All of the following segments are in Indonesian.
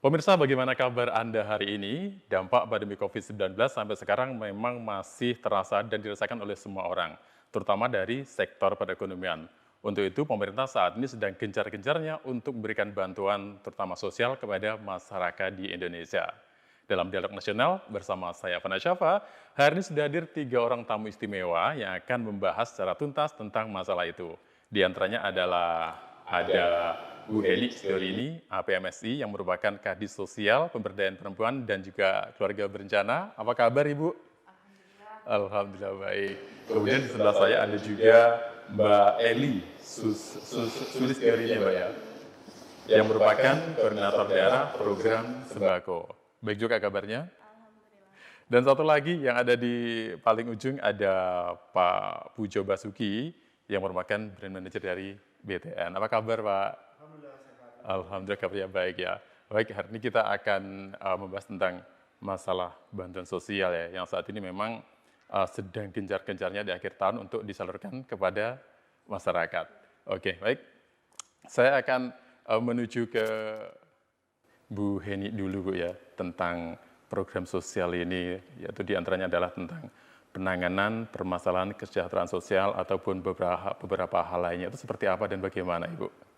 Pemirsa, bagaimana kabar Anda hari ini? Dampak pandemi COVID-19 sampai sekarang memang masih terasa dan dirasakan oleh semua orang, terutama dari sektor perekonomian. Untuk itu, pemerintah saat ini sedang gencar-gencarnya untuk memberikan bantuan, terutama sosial, kepada masyarakat di Indonesia. Dalam dialog nasional bersama saya, Fana Syafa, hari ini sudah hadir 3 orang tamu istimewa yang akan membahas secara tuntas tentang masalah itu. Di antaranya adalah ada Bu Heni Storini, APMSI, yang merupakan Kadis Sosial, Pemberdayaan Perempuan, dan juga Keluarga Berencana. Apa kabar, Ibu? Alhamdulillah baik. Kemudian di sebelah saya ada juga Mbak Eli Sulistiawati, Mbak ya, yang merupakan Koordinator Daerah Program Sembako. Baik juga kabarnya? Dan satu lagi yang ada di paling ujung ada Pak Pujo Basuki, yang merupakan Brand Manager dari BTN. Apa kabar, Pak? Alhamdulillah kabarnya baik ya. Baik, hari ini kita akan membahas tentang masalah bantuan sosial ya, yang saat ini memang sedang gencar-gencarnya di akhir tahun untuk disalurkan kepada masyarakat. Oke, baik. Saya akan menuju ke Bu Heni dulu, Bu ya, tentang program sosial ini, yaitu diantaranya adalah tentang penanganan permasalahan kesejahteraan sosial ataupun beberapa hal lainnya. Itu seperti apa dan bagaimana, Ibu?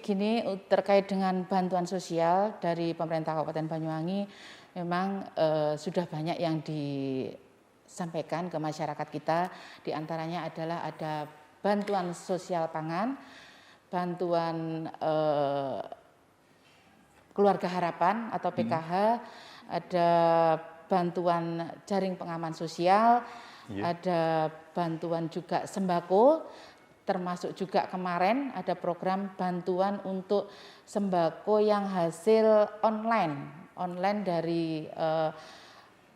Gini, terkait dengan bantuan sosial dari pemerintah Kabupaten Banyuwangi, memang sudah banyak yang disampaikan ke masyarakat kita. Di antaranya adalah ada bantuan sosial pangan, bantuan keluarga harapan atau PKH, ada bantuan jaring pengaman sosial, ada bantuan juga sembako, termasuk juga kemarin ada program bantuan untuk sembako yang hasil online dari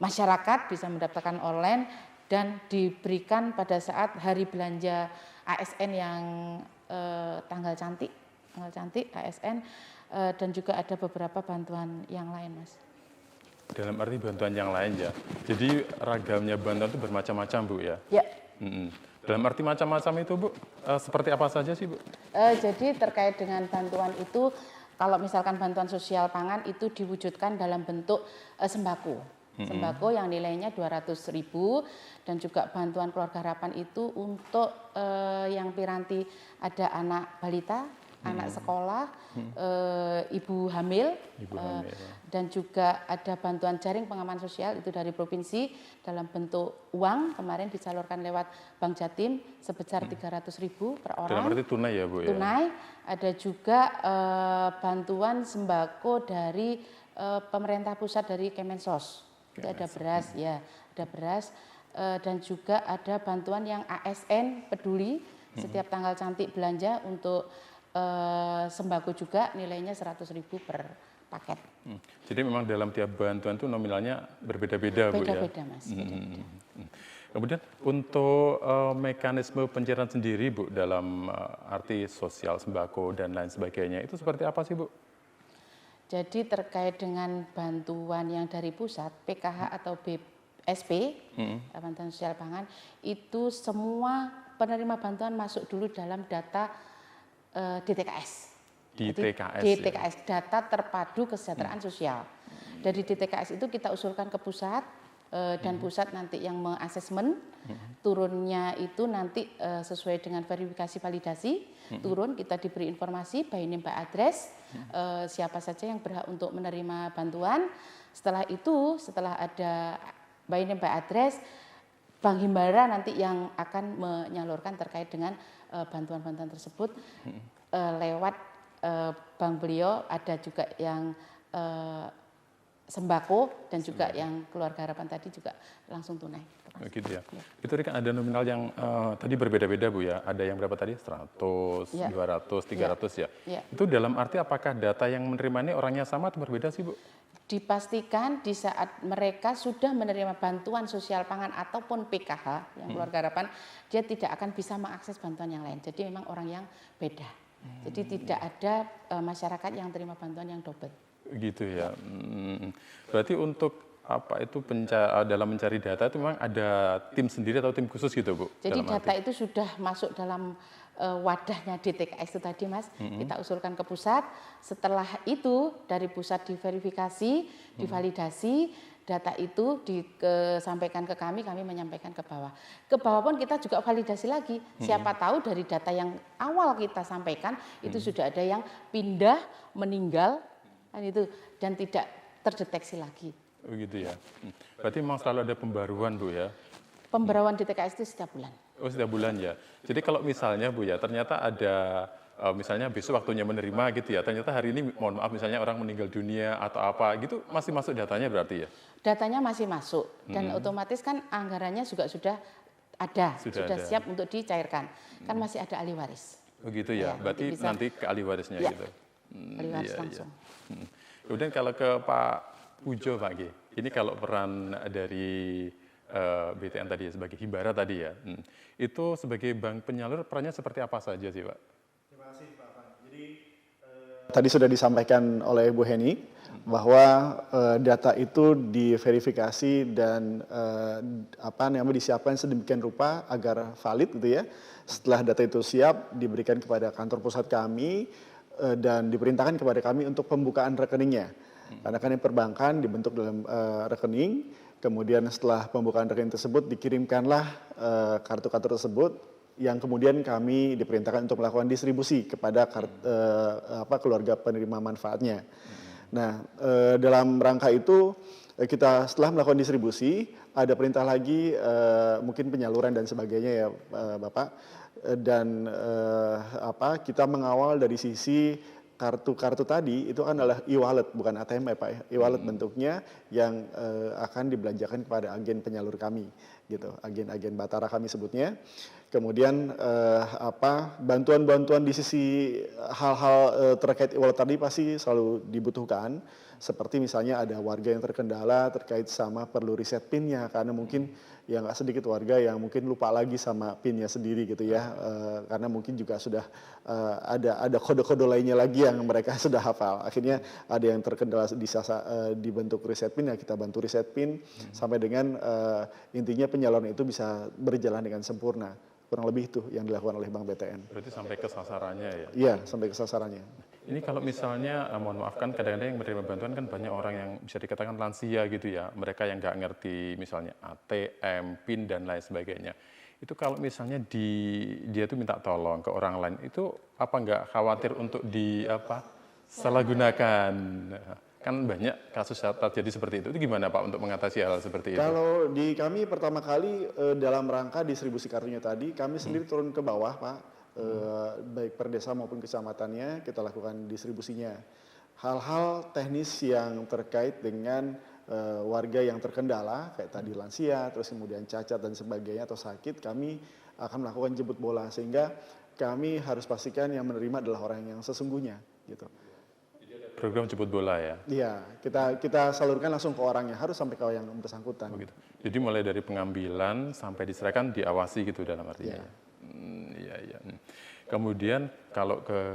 masyarakat bisa mendapatkan online dan diberikan pada saat hari belanja ASN yang tanggal cantik ASN, dan juga ada beberapa bantuan yang lain, Mas. Dalam arti bantuan yang lain ya. Jadi ragamnya bantuan itu bermacam-macam, Bu ya? Ya. Dalam arti macam-macam itu, Bu, seperti apa saja sih, Bu? Jadi terkait dengan bantuan itu, kalau misalkan bantuan sosial pangan itu diwujudkan dalam bentuk sembako. Sembako yang nilainya 200.000, dan juga bantuan keluarga harapan itu untuk yang piranti ada anak balita, anak sekolah, ibu hamil, dan juga ada bantuan jaring pengaman sosial itu dari provinsi dalam bentuk uang, kemarin disalurkan lewat Bank Jatim sebesar 300.000 per orang. Dalam arti tunai ya, Bu ya? Tunai. Ada juga bantuan sembako dari pemerintah pusat dari Kemensos. Itu ada beras ya, ada beras, dan juga ada bantuan yang ASN peduli setiap tanggal cantik belanja untuk sembako juga nilainya 100.000 per paket. Jadi memang dalam tiap bantuan itu nominalnya berbeda-beda, Bu ya? Beda-beda, Mas. Kemudian untuk mekanisme pencairan sendiri, Bu, dalam arti sosial sembako dan lain sebagainya, itu seperti apa sih, Bu? Jadi terkait dengan bantuan yang dari pusat, PKH atau BSP, bantuan sosial pangan, itu semua penerima bantuan masuk dulu dalam data DTKS. DTKS, data terpadu kesejahteraan sosial. Dari DTKS itu kita usulkan ke pusat, dan pusat nanti yang mengasesmen, turunnya itu nanti sesuai dengan verifikasi validasi, turun kita diberi informasi by name by address, siapa saja yang berhak untuk menerima bantuan. Setelah itu, setelah ada by name by address, Bank Himbara nanti yang akan menyalurkan terkait dengan bantuan-bantuan tersebut lewat bank beliau. Ada juga yang sembako dan juga yang keluarga harapan tadi juga langsung tunai. Gitu ya. Itu kan ada nominal yang tadi berbeda-beda, Bu ya. Ada yang berapa tadi? 100, 200, 300 ya. Itu dalam arti apakah data yang menerima ini orangnya sama atau berbeda sih, Bu? Dipastikan di saat mereka sudah menerima bantuan sosial pangan ataupun PKH yang keluarga harapan, dia tidak akan bisa mengakses bantuan yang lain. Jadi memang orang yang beda. Jadi tidak ada masyarakat yang terima bantuan yang double. Gitu ya. Berarti untuk dalam mencari data itu memang ada tim sendiri atau tim khusus gitu Bu? Jadi dalam data arti? itu sudah masuk dalam wadahnya DTKS itu tadi Mas, kita usulkan ke pusat. Setelah itu dari pusat diverifikasi, divalidasi, data itu disampaikan ke kami menyampaikan ke bawah. Ke bawah pun kita juga validasi lagi. Siapa tahu dari data yang awal kita sampaikan itu sudah ada yang pindah, meninggal, kan itu, dan tidak terdeteksi lagi. Oh gitu ya. Berarti memang selalu ada pembaruan Bu ya? Pembaruan DTKS itu setiap bulan. Oh setiap bulan ya. Jadi kalau misalnya Bu ya, ternyata ada misalnya besok waktunya menerima gitu ya, ternyata hari ini mohon maaf misalnya orang meninggal dunia atau apa gitu, masih masuk datanya berarti ya? Datanya masih masuk dan otomatis kan anggarannya juga sudah ada, sudah ada. siap untuk dicairkan. Kan masih ada ahli waris. Begitu ya, berarti bisa, nanti ke ahli warisnya ya, gitu. ahli waris langsung. Kemudian kalau ke Pak Pujo Pak G, ini kalau peran dari BTN tadi ya, sebagai Himbara tadi ya, itu sebagai bank penyalur perannya seperti apa saja sih Pak? Terima kasih Pak Afan. Jadi tadi sudah disampaikan oleh Bu Heni bahwa data itu diverifikasi dan disiapkan sedemikian rupa agar valid gitu ya. Setelah data itu siap diberikan kepada kantor pusat kami dan diperintahkan kepada kami untuk pembukaan rekeningnya. Karena kan yang perbankan dibentuk dalam rekening, kemudian setelah pembukaan rekening tersebut dikirimkanlah kartu-kartu tersebut yang kemudian kami diperintahkan untuk melakukan distribusi kepada keluarga penerima manfaatnya. Nah, dalam rangka itu kita setelah melakukan distribusi ada perintah lagi mungkin penyaluran dan sebagainya ya Bapak, dan kita mengawal dari sisi kartu-kartu tadi itu kan adalah e-wallet bukan ATM ya Pak ya, e-wallet bentuknya yang akan dibelanjakan kepada agen penyalur kami gitu, agen-agen Batara kami sebutnya. Kemudian bantuan-bantuan di sisi hal-hal terkait e-wallet tadi pasti selalu dibutuhkan, seperti misalnya ada warga yang terkendala terkait sama perlu reset PIN-nya karena mungkin yang nggak sedikit warga yang mungkin lupa lagi sama PIN-nya sendiri gitu ya, karena mungkin juga sudah ada kode-kode lainnya lagi yang mereka sudah hafal. Akhirnya ada yang terkendala dibentuk reset PIN, ya kita bantu reset PIN sampai dengan intinya penyaluran itu bisa berjalan dengan sempurna. Kurang lebih itu yang dilakukan oleh Bank BTN. Berarti sampai ke sasarannya ya? Iya, sampai ke sasarannya. Ini kalau misalnya, mohon maaf kan kadang-kadang yang menerima bantuan kan banyak orang yang bisa dikatakan lansia gitu ya. Mereka yang nggak ngerti misalnya ATM, PIN, dan lain sebagainya. Itu kalau misalnya dia tuh minta tolong ke orang lain, itu apa nggak khawatir untuk salah gunakan? Kan banyak kasus terjadi seperti itu gimana Pak untuk mengatasi hal seperti itu? Kalau di kami pertama kali dalam rangka distribusi kartunya tadi, kami sendiri turun ke bawah Pak, baik per desa maupun kecamatannya kita lakukan distribusinya. Hal-hal teknis yang terkait dengan warga yang terkendala, kayak tadi lansia, terus kemudian cacat dan sebagainya atau sakit, kami akan melakukan jemput bola sehingga kami harus pastikan yang menerima adalah orang yang sesungguhnya gitu. Program jemput bola ya? Iya, kita salurkan langsung ke orangnya, harus sampai ke yang bersangkutan. Oh gitu. Jadi mulai dari pengambilan sampai diserahkan diawasi gitu dalam artinya? Iya. Kemudian kalau ke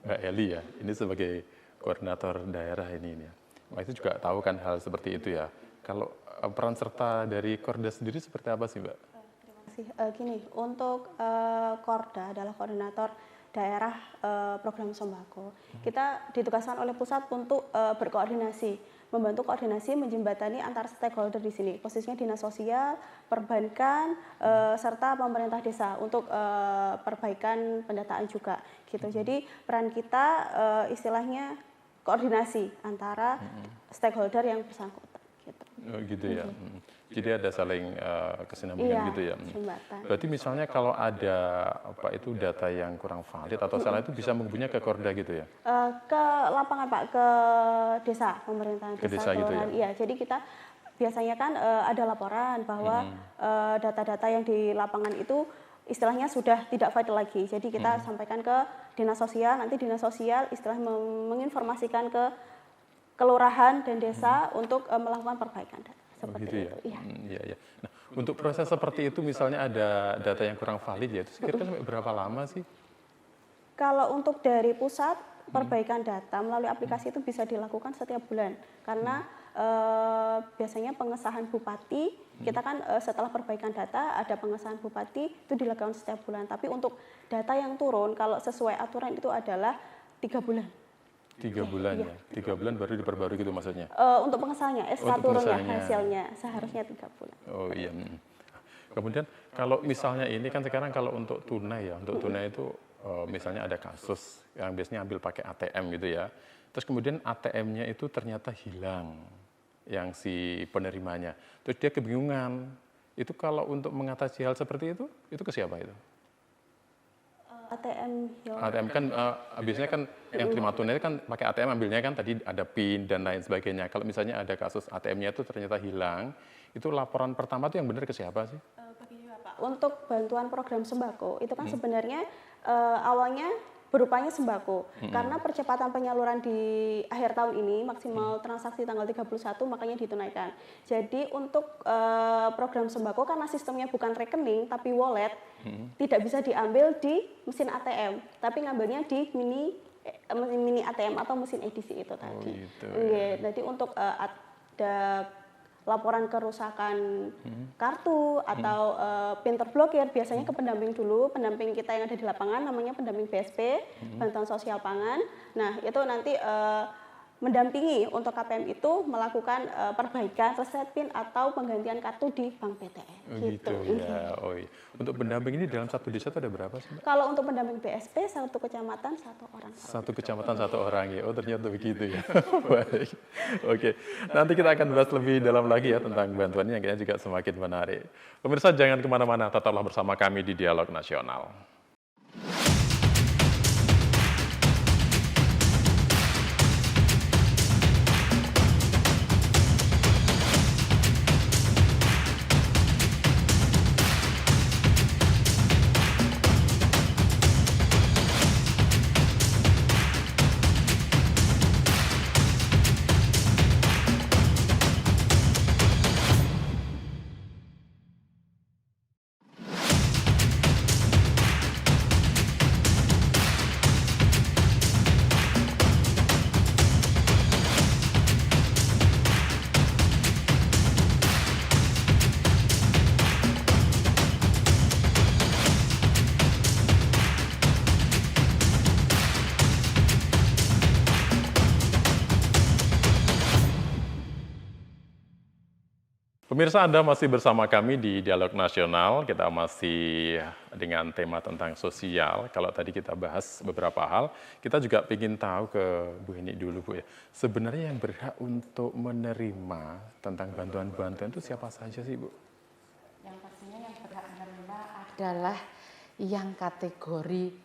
Mbak Eli ya, ini sebagai koordinator daerah ini ya, Mbak itu juga tahu kan hal seperti itu ya. Kalau peran serta dari Korda sendiri seperti apa sih Mbak? Terima kasih. Gini, untuk Korda adalah koordinator daerah program sembako. Kita ditugaskan oleh pusat untuk berkoordinasi, membantu koordinasi menjembatani antar stakeholder di sini. Posisinya dinas sosial, perbankan, serta pemerintah desa untuk perbaikan pendataan juga. Gitu. Jadi peran kita istilahnya koordinasi antara stakeholder yang bersangkutan. Gitu. Oh, gitu ya. Jadi ada saling kesinambungan gitu ya. Jembatan. Berarti misalnya kalau ada data yang kurang valid atau salah itu bisa menghubunginya ke Korda gitu ya? Ke lapangan Pak, ke desa, pemerintahan Ke desa gitu ya? Iya, jadi kita biasanya kan ada laporan bahwa data-data yang di lapangan itu istilahnya sudah tidak valid lagi. Jadi kita sampaikan ke dinas sosial, nanti dinas sosial menginformasikan ke kelurahan dan desa untuk melakukan perbaikan data. Seperti gitu ya? itu. Iya. Nah, untuk proses seperti itu misalnya ada data yang kurang valid ya, itu kira-kira sampai berapa lama sih? Kalau untuk dari pusat perbaikan data melalui aplikasi itu bisa dilakukan setiap bulan karena biasanya pengesahan bupati kita kan setelah perbaikan data ada pengesahan bupati itu dilakukan setiap bulan, tapi untuk data yang turun kalau sesuai aturan itu adalah 3 bulan. 3 bulan ya, 3 bulan baru diperbarui gitu maksudnya? Untuk pengesahannya, SK Untuk turunnya pengesahannya. hasilnya seharusnya 3 bulan. Oh iya. Kemudian kalau misalnya ini kan sekarang kalau untuk tunai ya, untuk tunai itu misalnya ada kasus yang biasanya ambil pakai ATM gitu ya. Terus kemudian ATM-nya itu ternyata hilang yang si penerimanya. Terus dia kebingungan. Itu kalau untuk mengatasi hal seperti itu ke siapa itu? ATM ATM kan biasanya kan yang terima tunai kan pakai ATM ambilnya kan tadi ada PIN dan lain sebagainya. Kalau misalnya ada kasus ATM-nya itu ternyata hilang, itu laporan pertama itu yang benar ke siapa sih? Begini Pak, untuk bantuan program sembako itu kan sebenarnya awalnya berupanya sembako. Karena percepatan penyaluran di akhir tahun ini maksimal transaksi tanggal 31 makanya ditunaikan. Jadi untuk program sembako karena sistemnya bukan rekening tapi wallet, tidak bisa diambil di mesin ATM, tapi ngambilnya di mini ATM atau mesin edisi itu tadi. Gitu, Jadi untuk ada laporan kerusakan kartu atau PIN terblokir biasanya ke pendamping dulu, pendamping kita yang ada di lapangan namanya pendamping BSP, bantuan sosial pangan. Nah itu nanti mendampingi untuk KPM itu melakukan perbaikan reset PIN atau penggantian kartu di Bank BTN. Oh gitu ya. Oh iya. Untuk pendamping ini dalam satu desa itu ada berapa sih, Mbak? Kalau untuk pendamping BSP satu kecamatan 1 orang. Satu kecamatan 1 orang ya. Oh ternyata begitu ya. Baik. Oke. Nanti kita akan bahas lebih dalam lagi ya tentang bantuan ini yang kayaknya juga semakin menarik. Pemirsa jangan kemana-mana, tetaplah bersama kami di Dialog Nasional. Pemirsa, Anda masih bersama kami di Dialog Nasional. Kita masih dengan tema tentang sosial. Kalau tadi kita bahas beberapa hal, kita juga ingin tahu ke Bu Heni dulu, Bu ya. Sebenarnya yang berhak untuk menerima tentang bantuan-bantuan itu siapa saja sih, Bu? Yang pastinya yang berhak menerima adalah yang kategori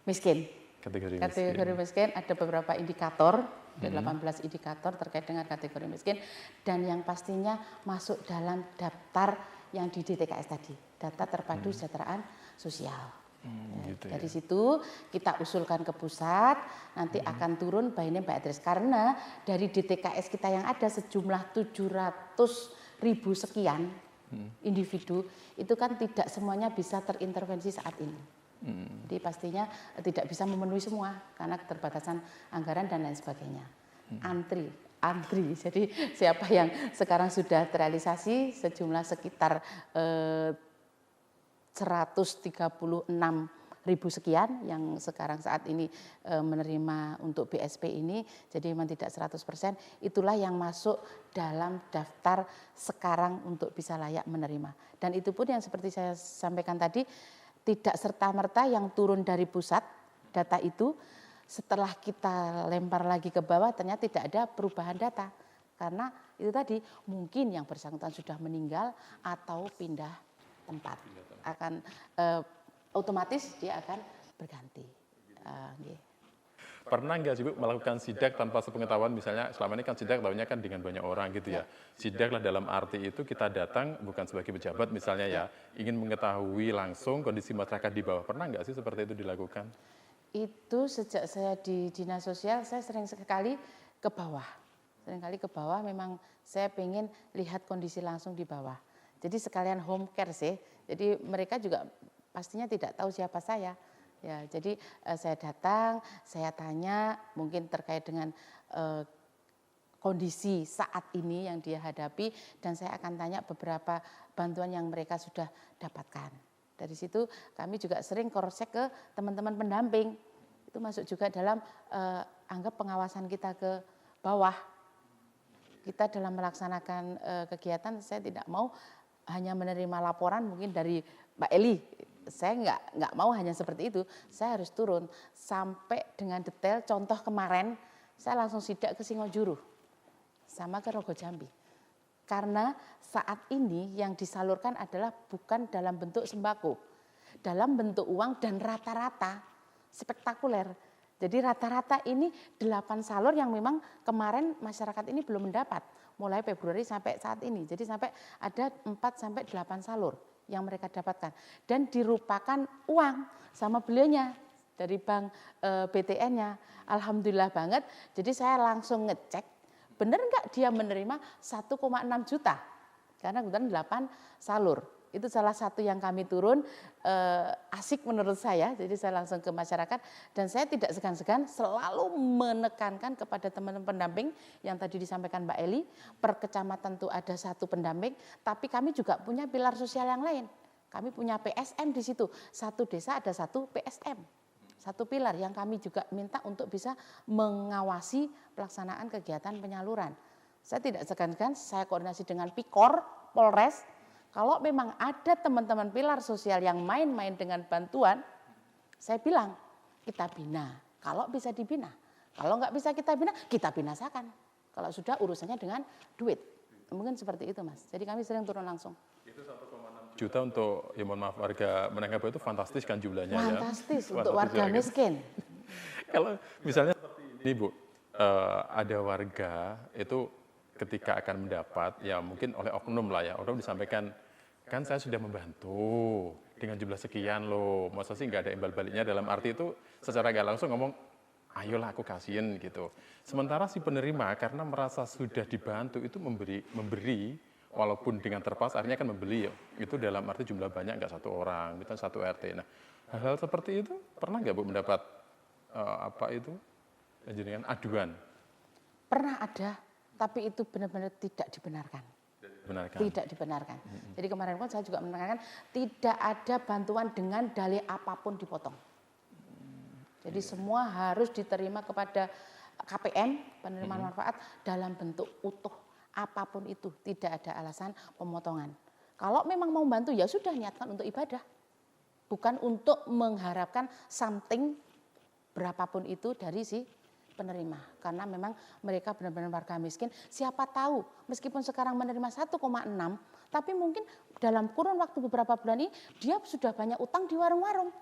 miskin. Kategori miskin ada beberapa indikator, ada 18 indikator terkait dengan kategori miskin, dan yang pastinya masuk dalam daftar yang di DTKS tadi, data terpadu kesejahteraan sosial. Gitu ya. Dari situ kita usulkan ke pusat, nanti akan turun by name by address, karena dari DTKS kita yang ada sejumlah 700.000 sekian individu, itu kan tidak semuanya bisa terintervensi saat ini. Jadi pastinya tidak bisa memenuhi semua karena keterbatasan anggaran dan lain sebagainya. Antri. Jadi siapa yang sekarang sudah terrealisasi sejumlah sekitar 136.000 sekian yang sekarang saat ini menerima untuk BSP ini, jadi memang tidak 100%, itulah yang masuk dalam daftar sekarang untuk bisa layak menerima. Dan itu pun yang seperti saya sampaikan tadi, tidak serta-merta yang turun dari pusat data itu setelah kita lempar lagi ke bawah ternyata tidak ada perubahan data. Karena itu tadi mungkin yang bersangkutan sudah meninggal atau pindah tempat. Akan otomatis dia akan berganti. Pernah nggak sih Bu melakukan sidak tanpa sepengetahuan, misalnya selama ini kan sidak tahunya kan dengan banyak orang gitu ya. Sidak lah dalam arti itu kita datang bukan sebagai pejabat misalnya ya, ingin mengetahui langsung kondisi masyarakat di bawah. Pernah nggak sih seperti itu dilakukan? Itu sejak saya di dinas sosial saya sering sekali ke bawah. Seringkali ke bawah memang saya pengen lihat kondisi langsung di bawah. Jadi sekalian home care sih. Jadi mereka juga pastinya tidak tahu siapa saya. Ya, jadi saya datang, saya tanya mungkin terkait dengan kondisi saat ini yang dia hadapi, dan saya akan tanya beberapa bantuan yang mereka sudah dapatkan. Dari situ kami juga sering cross-check ke teman-teman pendamping. Itu masuk juga dalam anggap pengawasan kita ke bawah. Kita dalam melaksanakan kegiatan, saya tidak mau hanya menerima laporan mungkin dari Mbak Eli. Saya nggak mau hanya seperti itu. Saya harus turun sampai dengan detail. Contoh kemarin saya langsung sidak ke Singojuru sama ke Rogo Jambi. Karena saat ini yang disalurkan adalah bukan dalam bentuk sembako, dalam bentuk uang dan rata-rata spektakuler. Jadi rata-rata ini 8 salur yang memang kemarin masyarakat ini belum mendapat. Mulai Februari sampai saat ini. Jadi sampai ada 4 sampai 8 salur yang mereka dapatkan. Dan dirupakan uang sama beliaunya dari bank BTN-nya. Alhamdulillah banget. Jadi saya langsung ngecek, benar nggak dia menerima 1,6 juta. Karena kebetulan 8 salur. Itu salah satu yang kami turun, asik menurut saya. Jadi saya langsung ke masyarakat dan saya tidak segan-segan selalu menekankan kepada teman-teman pendamping yang tadi disampaikan Mbak Eli. Per kecamatan tuh ada 1 pendamping, tapi kami juga punya pilar sosial yang lain. Kami punya PSM di situ. 1 desa ada 1 PSM. 1 pilar yang kami juga minta untuk bisa mengawasi pelaksanaan kegiatan penyaluran. Saya tidak segan-segan, saya koordinasi dengan Pikor, Polres. Kalau memang ada teman-teman pilar sosial yang main-main dengan bantuan, saya bilang kita bina. Kalau bisa dibina, kalau nggak bisa kita binasakan. Kalau sudah urusannya dengan duit, mungkin seperti itu Mas. Jadi kami sering turun langsung. Itu 1,6 juta untuk, ya mohon maaf, warga menengah bawah itu fantastis kan jumlahnya ya. Fantastis untuk warga miskin. Kalau misalnya seperti ini Bu, ada warga itu ketika akan mendapat, ya mungkin oleh oknum lah ya, oknum disampaikan, kan saya sudah membantu dengan jumlah sekian loh, masa sih nggak ada imbal baliknya, dalam arti itu secara nggak langsung ngomong, ayolah aku kasihin gitu. Sementara si penerima karena merasa sudah dibantu itu memberi walaupun dengan terpas, akhirnya kan membeli, itu dalam arti jumlah banyak, nggak 1 orang, itu 1 RT. Nah, hal-hal seperti itu pernah nggak Bu mendapat dengan aduan? Pernah ada. Tapi itu benar-benar tidak dibenarkan. Tidak dibenarkan. Jadi kemarin pun saya juga menekankan tidak ada bantuan dengan dalih apapun dipotong. Jadi semua harus diterima kepada KPM, penerimaan manfaat, dalam bentuk utuh. Apapun itu, tidak ada alasan pemotongan. Kalau memang mau bantu ya sudah, niatkan untuk ibadah. Bukan untuk mengharapkan something berapapun itu dari si penerima, karena memang mereka benar-benar warga miskin. Siapa tahu meskipun sekarang menerima 1,6, tapi mungkin dalam kurun waktu beberapa bulan ini dia sudah banyak utang di warung-warung,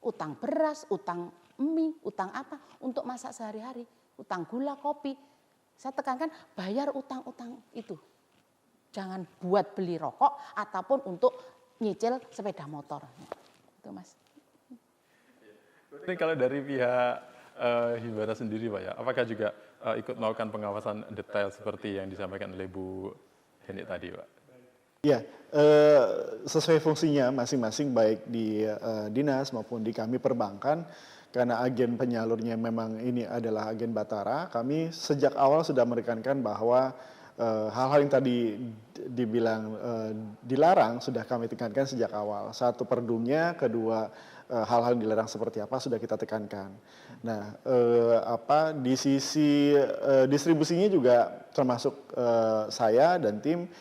utang beras, utang mie, utang apa untuk masak sehari-hari, utang gula, kopi. Saya tekankan bayar utang-utang itu, jangan buat beli rokok ataupun untuk nyicil sepeda motor. Itu Mas. Ini kalau dari pihak Himbara sendiri Pak ya, apakah juga ikut melakukan pengawasan detail seperti yang disampaikan oleh Bu Heni tadi Pak? Ya, sesuai fungsinya masing-masing baik di dinas maupun di kami perbankan, karena agen penyalurnya memang ini adalah agen Batara, kami sejak awal sudah menekankan bahwa hal-hal yang tadi dibilang dilarang sudah kami tekankan sejak awal. 1, perdumnya, kedua hal-hal yang dilarang seperti apa sudah kita tekankan. Nah, di sisi distribusinya juga termasuk saya dan tim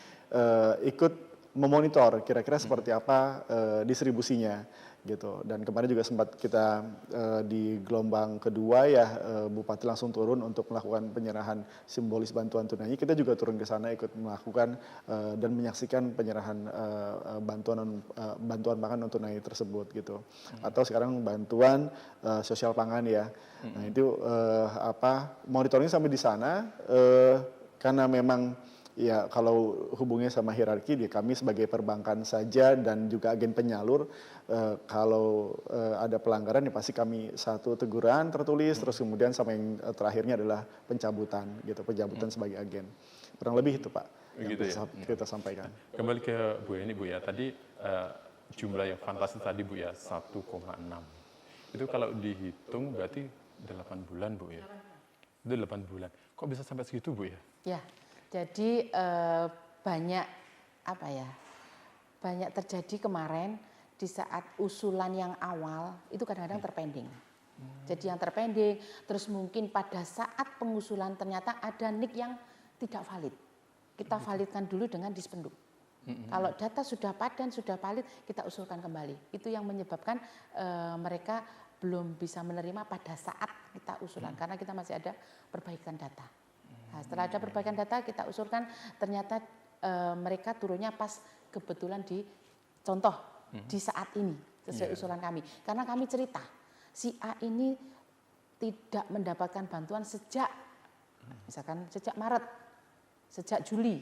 ikut memonitor kira-kira seperti apa distribusinya gitu. Dan kemarin juga sempat kita di gelombang kedua ya, Bupati langsung turun untuk melakukan penyerahan simbolis bantuan tunai. Kita juga turun ke sana ikut melakukan dan menyaksikan penyerahan bantuan pangan non tunai tersebut gitu. Atau sekarang bantuan sosial pangan ya. Nah itu monitoringnya sampai di sana karena memang ya kalau hubungnya sama hierarki, kami sebagai perbankan saja dan juga agen penyalur, kalau ada pelanggaran ya pasti kami 1 teguran tertulis, terus kemudian sama yang terakhirnya adalah pencabutan sebagai agen. Kurang lebih itu Pak yang bisa kita sampaikan. Kembali ke Bu Heni Bu ya, tadi jumlah yang fantastis tadi Bu ya, 1,6. Itu kalau dihitung berarti 8 bulan, Bu ya? Itu 8 bulan. Kok bisa sampai segitu, Bu ya? Ya, jadi banyak apa ya? Banyak terjadi kemarin di saat usulan yang awal itu kadang-kadang terpending. Jadi yang terpending, terus mungkin pada saat pengusulan ternyata ada NIK yang tidak valid. Kita validkan dulu dengan Dispenduk. Kalau data sudah padan, sudah valid, kita usulkan kembali. Itu yang menyebabkan mereka belum bisa menerima pada saat kita usulan, karena kita masih ada perbaikan data. Nah, setelah ada perbaikan data, kita usulkan, ternyata mereka turunnya pas kebetulan di contoh di saat ini, sesuai usulan kami. Karena kami cerita, si A ini tidak mendapatkan bantuan sejak, misalkan sejak Maret, sejak Juli.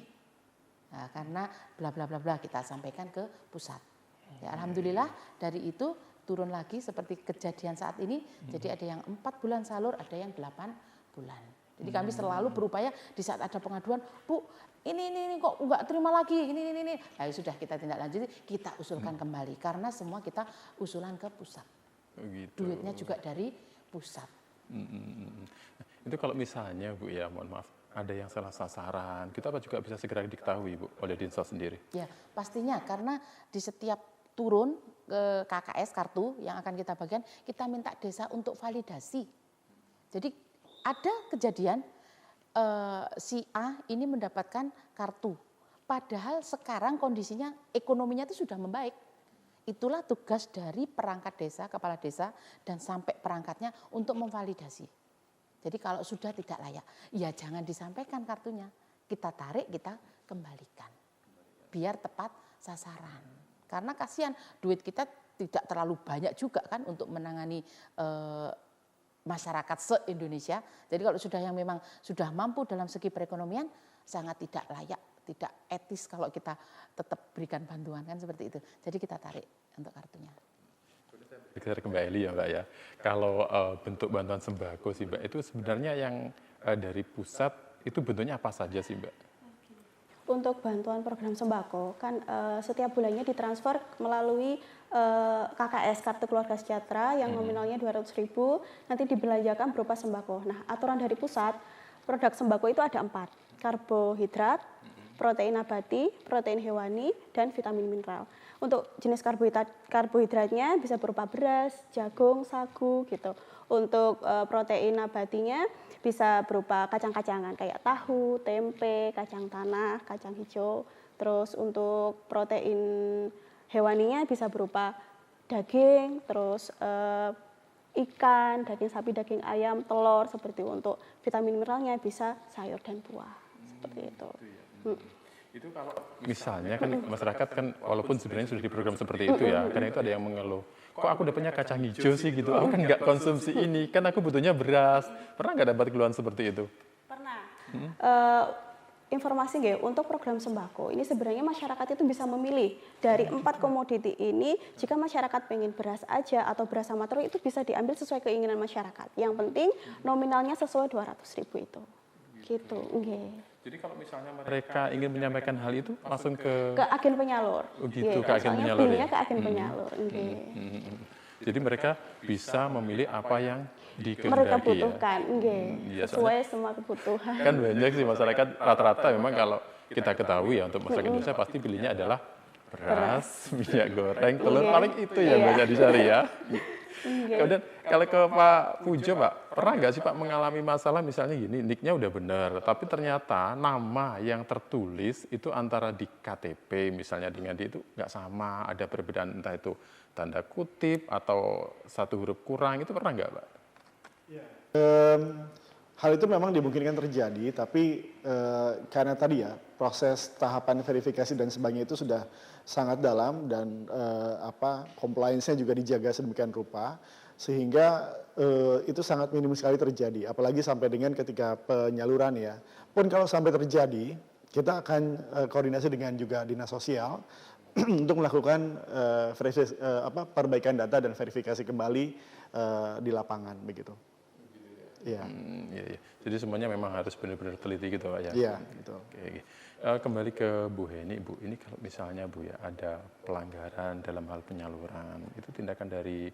Nah, karena bla bla bla bla kita sampaikan ke pusat. Ya, alhamdulillah dari itu turun lagi seperti kejadian saat ini. Jadi ada yang 4 bulan salur, ada yang 8 bulan. Jadi kami selalu berupaya di saat ada pengaduan, Bu, ini kok enggak terima lagi, ini. Nah, sudah kita tindak lanjuti, kita usulkan kembali karena semua kita usulan ke pusat. Gitu. Duitnya juga dari pusat. Itu kalau misalnya, Bu ya, mohon maaf, ada yang salah sasaran, kita apa juga bisa segera diketahui, Bu, oleh Dinsos sendiri? Ya, pastinya karena di setiap turun ke KKS kartu yang akan kita bagikan, kita minta desa untuk validasi. Jadi ada kejadian si A ini mendapatkan kartu, padahal sekarang kondisinya ekonominya itu sudah membaik. Itulah tugas dari perangkat desa, kepala desa, dan sampai perangkatnya untuk memvalidasi. Jadi kalau sudah tidak layak, ya jangan disampaikan kartunya. Kita tarik, kita kembalikan. Biar tepat sasaran. Karena kasihan duit kita tidak terlalu banyak juga kan untuk menangani masyarakat se-Indonesia. Jadi kalau sudah yang memang sudah mampu dalam segi perekonomian, sangat tidak layak, tidak etis kalau kita tetap berikan bantuan kan seperti itu. Jadi kita tarik untuk kartunya. Bergeser kembali ya Mbak ya, kalau bentuk bantuan sembako sih Mbak, itu sebenarnya yang dari pusat itu bentuknya apa saja sih Mbak? Untuk bantuan program sembako kan setiap bulannya ditransfer melalui KKS, Kartu Keluarga Sejahtera yang nominalnya 200.000, nanti dibelanjakan berupa sembako. Nah, aturan dari pusat, produk sembako itu ada 4, karbohidrat, protein nabati, protein hewani, dan vitamin mineral. Untuk jenis karbohidratnya bisa berupa beras, jagung, sagu gitu. Untuk protein nabatinya bisa berupa kacang-kacangan kayak tahu, tempe, kacang tanah, kacang hijau. Terus untuk protein hewaninya bisa berupa daging, terus ikan, daging sapi, daging ayam, telur. Seperti untuk vitamin mineralnya bisa sayur dan buah. Seperti itu. Itu kalau misalnya kan masyarakat kan walaupun sebenarnya sudah diprogram seperti itu ya, karena itu ada yang mengeluh, kok aku dapatnya kacang hijau sih gitu, aku kan nggak konsumsi ini, kan aku butuhnya beras. Pernah nggak dapat keluhan seperti itu? Pernah. Informasi nggih, untuk program sembako ini sebenarnya masyarakat itu bisa memilih dari 4 komoditi ini. Jika masyarakat pengen beras aja atau beras sama telur itu bisa diambil sesuai keinginan masyarakat. Yang penting nominalnya sesuai 200.000 itu. Gitu, nggih. Jadi kalau misalnya mereka ingin menyampaikan hal itu langsung ke agen penyalur. Oh gitu, ke agen penyalur ya. Ke agen penyalur, nggih. Jadi mereka bisa memilih apa yang dikehendaki Mereka butuhkan, nggih. Iya, Sesuai semua kebutuhan. Kan banyak sih masyarakat rata-rata memang kalau kita ketahui ya untuk masyarakat Indonesia pasti pilihnya adalah beras, minyak goreng, telur, paling itu yang banyak dicari ya. Kemudian kalau ke Pak Pujo Pak, pernah nggak sih Pak mengalami masalah misalnya gini, NIK-nya udah benar, tapi ternyata nama yang tertulis itu antara di KTP misalnya dengan di itu nggak sama, ada perbedaan entah itu tanda kutip atau satu huruf kurang, itu pernah nggak Pak? Hal itu memang dimungkinkan terjadi, tapi karena tadi ya proses tahapan verifikasi dan sebagainya itu sudah sangat dalam dan compliance-nya juga dijaga sedemikian rupa, sehingga itu sangat minim sekali terjadi. Apalagi sampai dengan ketika penyaluran ya. Pun kalau sampai terjadi, kita akan koordinasi dengan juga dinas sosial untuk melakukan perbaikan data dan verifikasi kembali di lapangan begitu. Iya. Iya. Jadi semuanya memang harus benar-benar teliti gitu Pak ya. Iya, betul. Oke. Kembali ke Bu Heni, Bu, ini kalau misalnya Bu ya ada pelanggaran dalam hal penyaluran, itu tindakan dari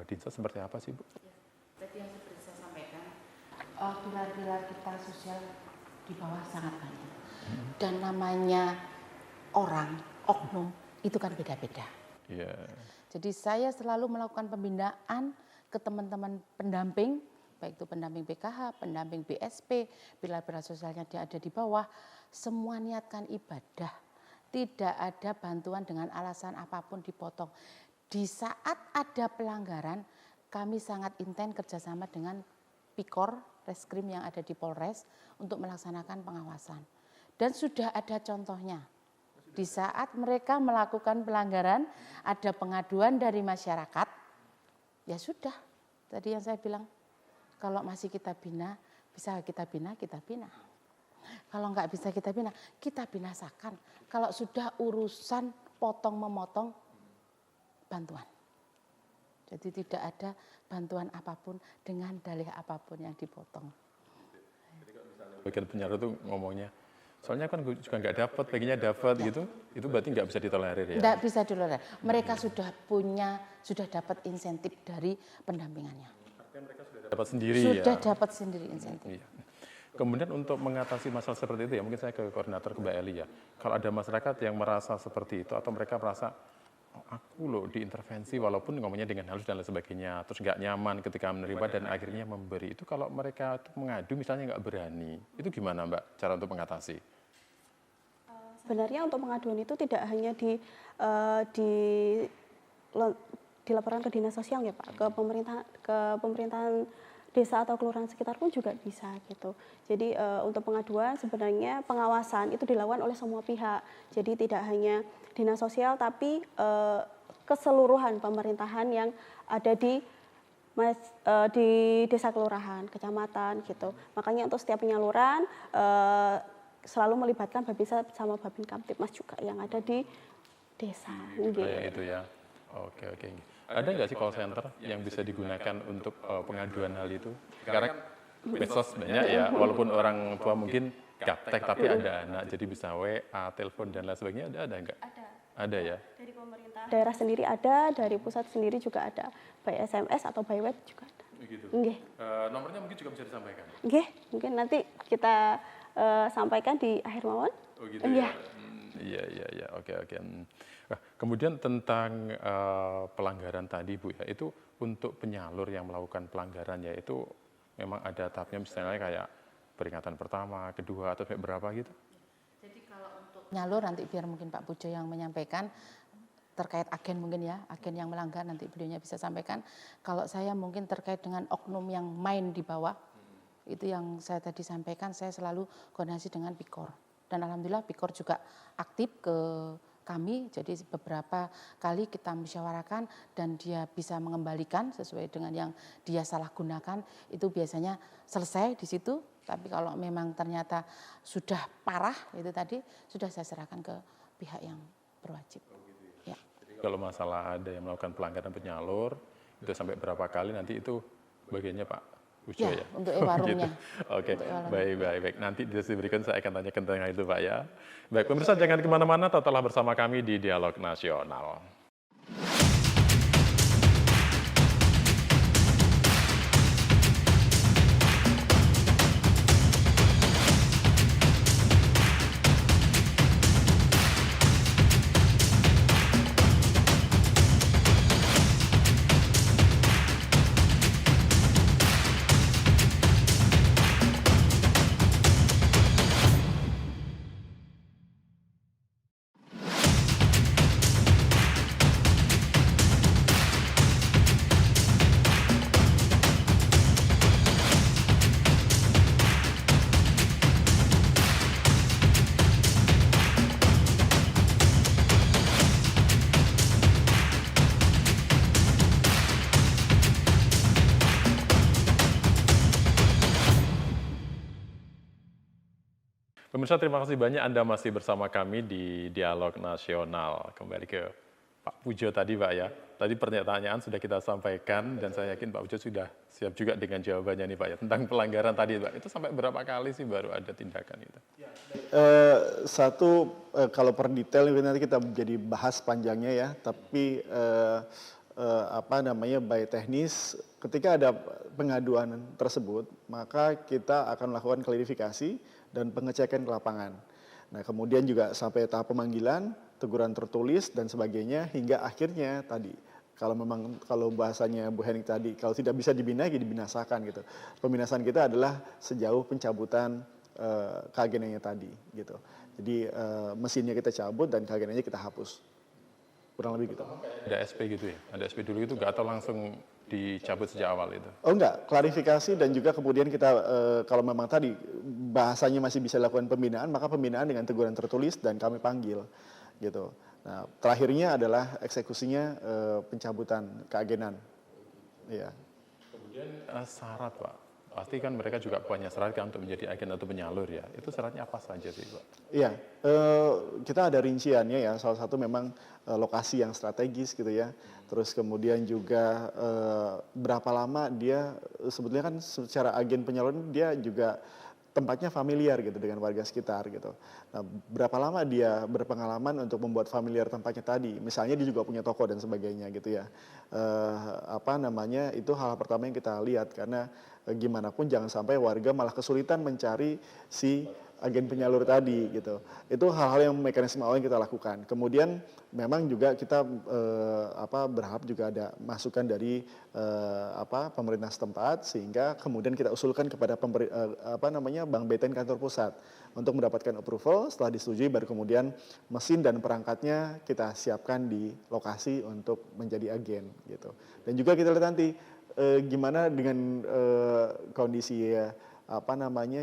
Dinsos seperti apa sih Bu? Tadi yang seperti saya sampaikan, pilar-pilar kita sosial di bawah sangat banyak. Dan namanya orang, oknum, itu kan beda-beda. Iya. Jadi saya selalu melakukan pembinaan ke teman-teman pendamping, baik itu pendamping PKH, pendamping BSP, pilar-pilar sosialnya dia ada di bawah, semua niatkan ibadah. Tidak ada bantuan dengan alasan apapun dipotong. Di saat ada pelanggaran, kami sangat intens kerjasama dengan Pikor, Reskrim yang ada di Polres untuk melaksanakan pengawasan. Dan sudah ada contohnya. Di saat mereka melakukan pelanggaran, ada pengaduan dari masyarakat, ya sudah. Tadi yang saya bilang, kalau masih kita bina, bisa kita bina, kita bina. Kalau nggak bisa kita bina, kita binasakan. Kalau sudah urusan potong-memotong bantuan. Jadi tidak ada bantuan apapun dengan dalih apapun yang dipotong. Bagian penjara itu ngomongnya, soalnya kan gue juga nggak dapat, pengennya dapat gitu, itu berarti nggak bisa ditolerir ya? Tidak bisa ditolerir. Mereka sudah dapat insentif dari pendampingannya. Dapat sendiri Sudah ya? dapat sendiri insentif. Iya. Kemudian untuk mengatasi masalah seperti itu ya, mungkin saya ke koordinator, ke Mbak Eli ya. Kalau ada masyarakat yang merasa seperti itu atau mereka merasa, oh, aku loh diintervensi walaupun ngomongnya dengan halus dan lain sebagainya, terus nggak nyaman ketika menerima dan akhirnya memberi. Itu kalau mereka mengadu misalnya nggak berani, itu gimana Mbak cara untuk mengatasi? Sebenarnya untuk pengaduan itu tidak hanya dilaporkan ke dinas sosial ya Pak, ke pemerintahan desa atau kelurahan sekitar pun juga bisa gitu. Jadi untuk pengaduan sebenarnya pengawasan itu dilakukan oleh semua pihak. Jadi tidak hanya dinas sosial tapi keseluruhan pemerintahan yang ada di desa kelurahan, kecamatan gitu. Makanya untuk setiap penyaluran selalu melibatkan Babinsa sama Babin Kamtibmas juga yang ada di desa. Gitu. Itu ya. Oke. Ada nggak sih call center yang bisa digunakan untuk pengaduan hal itu? Karena medsos banyak ya, walaupun orang tua mungkin gaptek tapi ada anak, jadi bisa WA, telepon dan lain sebagainya. Ada nggak? Ada ya. Dari pemerintah daerah sendiri ada, dari pusat sendiri juga ada, by SMS atau by web juga ada. Begitu. Nggih. Nomornya mungkin juga bisa disampaikan. Nggih, mungkin nanti kita sampaikan di akhir mawon. Oh gitu ya. Iya. Oke. Nah, kemudian tentang pelanggaran tadi Bu ya, itu untuk penyalur yang melakukan pelanggaran ya itu memang ada tahapnya misalnya kayak peringatan pertama, kedua atau sampai berapa gitu? Jadi kalau untuk nyalur nanti biar mungkin Pak Pujo yang menyampaikan terkait agen mungkin ya, agen yang melanggar nanti beliaunya bisa sampaikan. Kalau saya mungkin terkait dengan oknum yang main di bawah, itu yang saya tadi sampaikan, saya selalu koordinasi dengan Pikor. Dan alhamdulillah Pikor juga aktif ke kami, jadi beberapa kali kita musyawarahkan dan dia bisa mengembalikan sesuai dengan yang dia salah gunakan, itu biasanya selesai di situ. Tapi kalau memang ternyata sudah parah, itu tadi sudah saya serahkan ke pihak yang berwajib. Ya. Kalau masalah ada yang melakukan pelanggaran penyalur, itu sampai berapa kali nanti itu bagiannya Pak Pujo ya? Untuk warungnya. Gitu. Oke, baik. Nanti di sesi berikutnya saya akan tanya tentang itu Pak ya. Baik, pemirsa jangan kemana-mana, tetaplah bersama kami di Dialog Nasional. Pemirsa, terima kasih banyak Anda masih bersama kami di Dialog Nasional. Kembali ke Pak Pujo tadi Pak ya. Tadi pernyataannya sudah kita sampaikan dan saya yakin Pak Pujo sudah siap juga dengan jawabannya nih Pak ya. Tentang pelanggaran tadi Pak, itu sampai berapa kali sih baru ada tindakan itu? Kalau per detail nanti kita jadi bahas panjangnya ya, tapi by teknis, ketika ada pengaduan tersebut, maka kita akan melakukan klarifikasi dan pengecekan ke lapangan. Nah, kemudian juga sampai tahap pemanggilan, teguran tertulis dan sebagainya, hingga akhirnya tadi, kalau bahasanya Bu Hening tadi, kalau tidak bisa dibina, ya dibinasakan gitu. Pembinasaan kita adalah sejauh pencabutan keagenannya tadi gitu. Jadi mesinnya kita cabut dan keagenannya kita hapus. Kurang lebih gitu. Ada SP gitu ya? Ada SP dulu itu nggak atau langsung dicabut sejak awal itu? Oh enggak, klarifikasi dan juga kemudian kita kalau memang tadi bahasanya masih bisa dilakukan pembinaan, maka pembinaan dengan teguran tertulis dan kami panggil gitu. Nah, terakhirnya adalah eksekusinya pencabutan keagenan. Iya. Kemudian syarat Pak, pasti kan mereka juga punya syarat kan untuk menjadi agen atau penyalur ya. Itu syaratnya apa saja sih Pak? Iya, kita ada rinciannya ya. Salah satu memang lokasi yang strategis gitu ya. Terus kemudian juga berapa lama dia sebetulnya kan secara agen penyalur dia juga tempatnya familiar gitu dengan warga sekitar gitu. Nah, berapa lama dia berpengalaman untuk membuat familiar tempatnya tadi. Misalnya dia juga punya toko dan sebagainya gitu ya. Itu hal pertama yang kita lihat karena gimana pun jangan sampai warga malah kesulitan mencari si agen penyalur tadi gitu. Itu hal-hal yang mekanisme awal yang kita lakukan. Kemudian memang juga kita berharap juga ada masukan dari pemerintah setempat sehingga kemudian kita usulkan kepada Bank BTN kantor pusat untuk mendapatkan approval. Setelah disetujui baru kemudian mesin dan perangkatnya kita siapkan di lokasi untuk menjadi agen gitu. Dan juga kita lihat nanti gimana dengan kondisi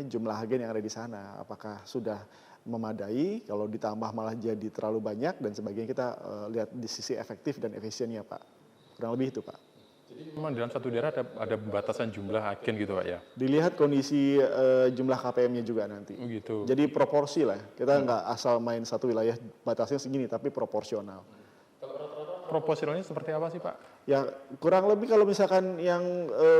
jumlah agen yang ada di sana, apakah sudah memadai, kalau ditambah malah jadi terlalu banyak dan sebagainya, kita lihat di sisi efektif dan efisiennya Pak. Kurang lebih itu Pak. Jadi memang dalam satu daerah ada batasan jumlah agen gitu Pak ya? Dilihat kondisi jumlah KPM-nya juga nanti. Oh gitu. Jadi proporsi lah, kita nggak asal main satu wilayah batasnya segini, tapi proporsional. Proporsionalnya seperti apa sih Pak? Ya kurang lebih kalau misalkan yang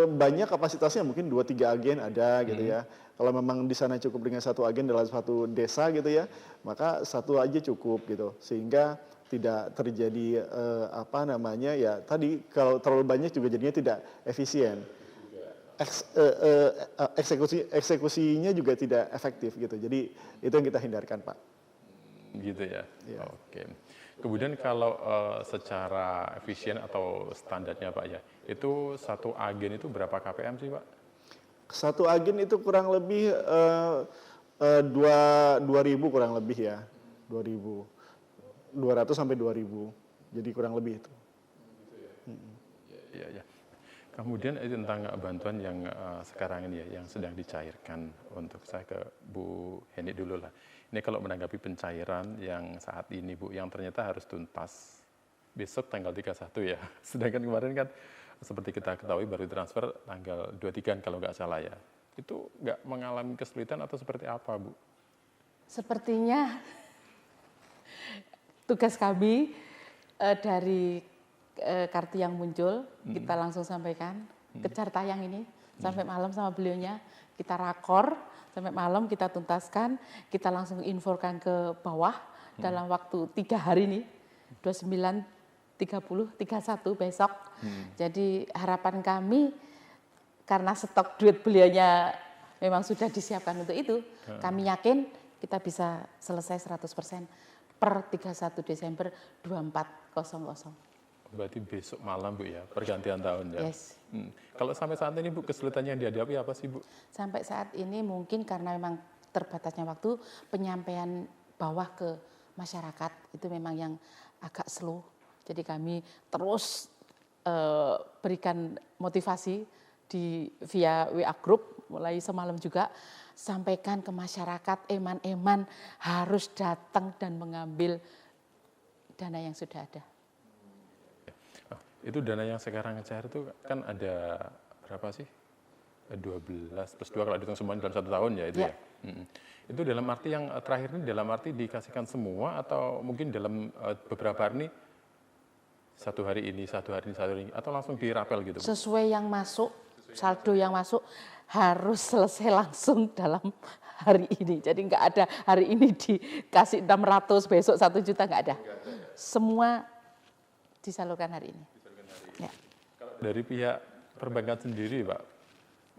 banyak kapasitasnya mungkin 2-3 agen ada gitu ya. Kalau memang di sana cukup dengan satu agen dalam satu desa gitu ya, maka satu aja cukup gitu. Sehingga tidak terjadi tadi kalau terlalu banyak juga jadinya tidak efisien. Eksekusinya juga tidak efektif gitu. Jadi itu yang kita hindarkan Pak. Gitu ya. Ya. Oke. Kemudian kalau secara efisien atau standarnya Pak ya, itu satu agen itu berapa KPM sih Pak? Satu agen itu kurang lebih 2.000 kurang lebih ya, 2.000, 200 sampai 2.000, jadi kurang lebih itu. Iya. Kemudian itu tentang bantuan yang sekarang ini ya, yang sedang dicairkan. Untuk saya ke Bu Heni dulu lah. Ini kalau menanggapi pencairan yang saat ini Bu, yang ternyata harus tuntas besok tanggal 31 ya. Sedangkan kemarin kan seperti kita ketahui baru transfer tanggal 23 kalau nggak salah ya. Itu nggak mengalami kesulitan atau seperti apa Bu? Sepertinya tugas kami dari kartu yang muncul, kita langsung sampaikan, kejar tayang ini, sampai malam sama beliaunya, kita rakor, sampai malam kita tuntaskan, kita langsung infokan ke bawah dalam waktu 3 hari nih, 29, 30, 31 besok. Jadi harapan kami, karena stok duit beliaunya memang sudah disiapkan untuk itu, kami yakin kita bisa selesai 100% per 31 Desember 2400. Berarti besok malam Bu ya, pergantian tahun ya? Yes. Kalau sampai saat ini Bu, kesulitannya yang dihadapi apa sih Bu? Sampai saat ini mungkin karena memang terbatasnya waktu, penyampaian bawah ke masyarakat itu memang yang agak slow. Jadi kami terus berikan motivasi via WA Group, mulai semalam juga, sampaikan ke masyarakat, eman-eman harus datang dan mengambil dana yang sudah ada. Itu dana yang sekarang cair itu kan ada berapa sih? 12 plus 2 kalau dihitung semuanya dalam 1 tahun ya itu ya? Itu dalam arti yang terakhir ini dalam arti dikasihkan semua atau mungkin dalam beberapa hari ini, satu hari ini, atau langsung dirapel gitu? Sesuai yang masuk, saldo yang masuk harus selesai langsung dalam hari ini. Jadi nggak ada hari ini dikasih 600, besok 1 juta, nggak ada. Semua disalurkan hari ini. dari pihak perbankan sendiri, Pak,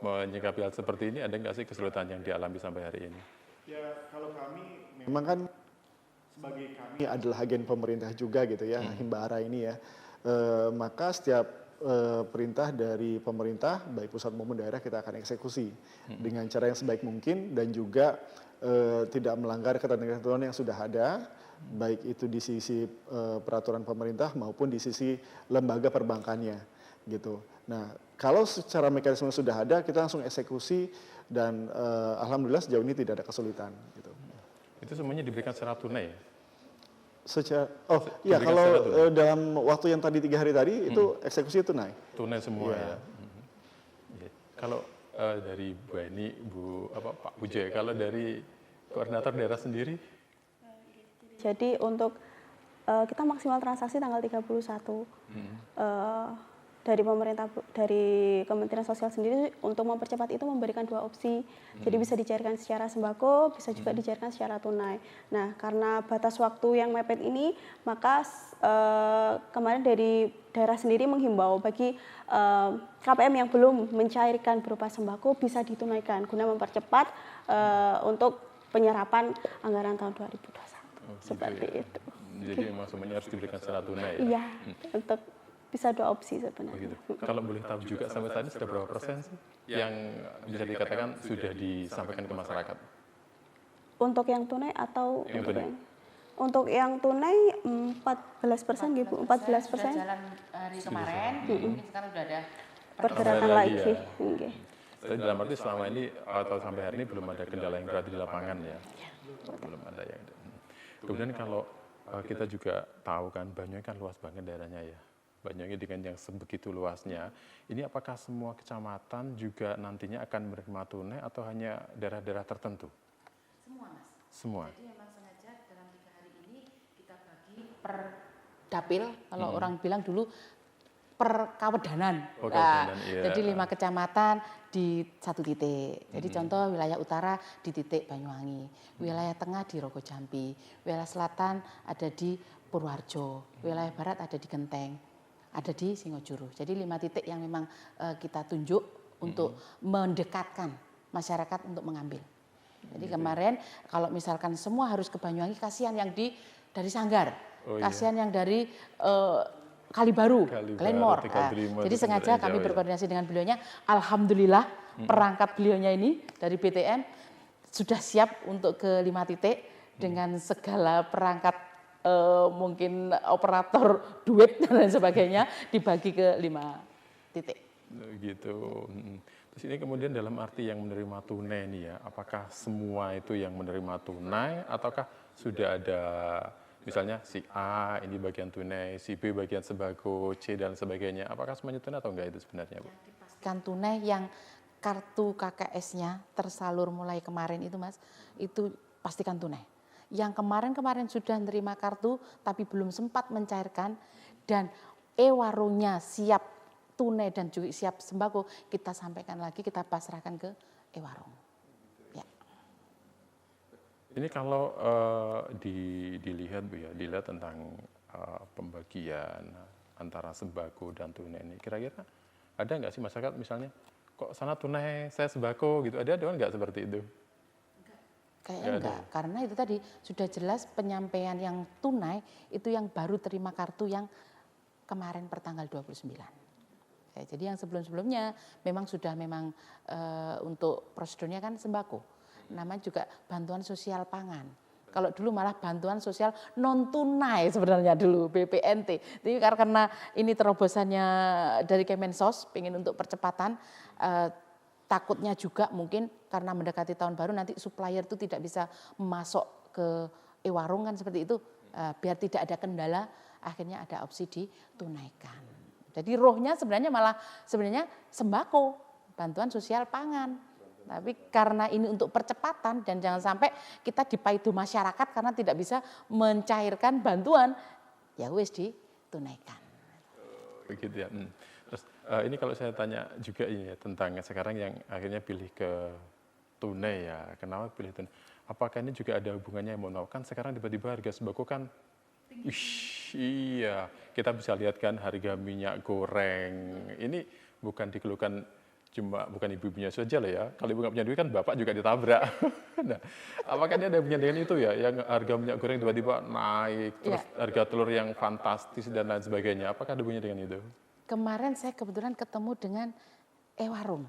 menyikapi hal seperti ini, ada nggak sih kesulitan yang dialami sampai hari ini? Ya, kalau kami memang kan sebagai kami adalah agen pemerintah juga gitu ya, Himbara ini ya. Maka setiap perintah dari pemerintah, baik pusat maupun daerah, kita akan eksekusi dengan cara yang sebaik mungkin dan juga tidak melanggar ketentuan yang sudah ada, baik itu di sisi peraturan pemerintah maupun di sisi lembaga perbankannya gitu. Nah, kalau secara mekanisme sudah ada, kita langsung eksekusi dan alhamdulillah sejauh ini tidak ada kesulitan gitu. Itu semuanya diberikan secara tunai ya? Iya, diberikan kalau secara tunai? dalam waktu yang tadi 3 hari tadi itu eksekusi tunai. Tunai semua Iya. ya. Iya. Kalau dari Bu Eni, Pak Pujo, kalau dari koordinator daerah sendiri, Jadi untuk kita maksimal transaksi tanggal 31. Dari pemerintah, dari Kementerian Sosial sendiri untuk mempercepat itu memberikan 2 opsi. Jadi bisa dicairkan secara sembako, bisa juga dicairkan secara tunai. Nah, karena batas waktu yang mepet ini, maka kemarin dari daerah sendiri menghimbau bagi KPM yang belum mencairkan berupa sembako bisa ditunaikan guna mempercepat untuk penyerapan anggaran tahun 2021. Seperti ya. itu. Jadi memang semuanya harus diberikan secara tunai ya? Iya, untuk bisa 2 opsi sebenarnya. Begitu. Kalau boleh tahu juga sampai saat ini sudah berapa persen sih yang bisa dikatakan sudah disampaikan ke masyarakat? Untuk yang tunai atau Yang tunai. Untuk yang tunai 14% gitu, 14%. Sudah jalan hari kemarin, mungkin sekarang sudah ada Pergerakan Tambah lagi lagi. ya. Nggih. Jadi dalam arti selama ini atau sampai hari ini belum ada kendala yang berarti di lapangan ya? Belum ada yang. Kemudian kalau kita juga tahu kan Banyuwangi kan luas banget daerahnya ya. Banyuwangi dengan yang sebegitu luasnya, ini apakah semua kecamatan juga nantinya akan menerima tunai atau hanya daerah-daerah tertentu? semua, Mas. Semua. Jadi memang sengaja dalam 3 hari ini kita bagi per dapil, kalau orang bilang dulu per kawedanan. Oh, kawedanan, iya. Jadi 5 kecamatan di 1 titik. Jadi contoh wilayah utara di titik Banyuwangi, wilayah tengah di Rogo Jampi, wilayah selatan ada di Purworejo, wilayah barat ada di Genteng, ada di Singojuru. Jadi 5 titik yang memang kita tunjuk untuk mendekatkan masyarakat untuk mengambil. Jadi kemarin kalau misalkan semua harus ke Banyuwangi, kasihan yang dari Sanggar, kasihan yang dari Kalibaru, Glenmore. Jadi sengaja kami berkoordinasi dengan beliaunya. Alhamdulillah perangkat beliaunya ini dari BTN sudah siap untuk ke 5 titik dengan segala perangkat mungkin operator duit dan lain sebagainya dibagi ke 5 titik. Gitu. Terus ini kemudian dalam arti yang menerima tunai nih ya, apakah semua itu yang menerima tunai ataukah sudah ada misalnya si A ini bagian tunai, si B bagian sembako, C dan sebagainya. Apakah semuanya tunai atau enggak itu sebenarnya, Bu? Dipastikan tunai yang kartu KKS-nya tersalur mulai kemarin itu, Mas, itu pastikan tunai. Yang kemarin-kemarin sudah menerima kartu tapi belum sempat mencairkan dan e-warungnya siap tunai dan juga siap sembako, kita sampaikan lagi, kita pasrahkan ke e-warung. Ya. Ini kalau dilihat Bu ya, dilihat tentang pembagian antara sembako dan tunai ini, kira-kira ada nggak sih masyarakat misalnya, kok sana tunai, saya sembako gitu, ada nggak seperti itu? Kayaknya enggak, karena itu tadi sudah jelas penyampaian yang tunai itu yang baru terima kartu yang kemarin pertanggal 29. Ya, jadi yang sebelum-sebelumnya memang sudah untuk prosedurnya kan sembako. Namanya juga bantuan sosial pangan. Kalau dulu malah bantuan sosial non tunai sebenarnya dulu BPNT. Tapi karena ini terobosannya dari Kemensos, pengen untuk percepatan, takutnya juga mungkin karena mendekati tahun baru nanti supplier itu tidak bisa masuk ke e-warung kan seperti itu. Biar tidak ada kendala, akhirnya ada opsi ditunaikan. Jadi rohnya sebenarnya sembako, bantuan sosial pangan. Tapi karena ini untuk percepatan dan jangan sampai kita dipaidu masyarakat karena tidak bisa mencairkan bantuan, ya wis ditunaikan. Begitu ya. Terus ini kalau saya tanya juga ini ya, tentang sekarang yang akhirnya pilih ke tunai ya, kenapa pilih tunai? Apakah ini juga ada hubungannya, mohon maaf kan sekarang tiba-tiba harga sembako kan, Iya, kita bisa lihat kan harga minyak goreng. Ini bukan dikeluhkan cuma bukan ibu-ibunya saja lah ya. Kalau ibu nggak punya duit kan bapak juga ditabrak. Nah, apakah ini ada hubungan dengan itu ya? Yang harga minyak goreng tiba-tiba naik, terus harga telur yang fantastis dan lain sebagainya. Apakah ada hubungannya dengan itu? Kemarin saya kebetulan ketemu dengan warung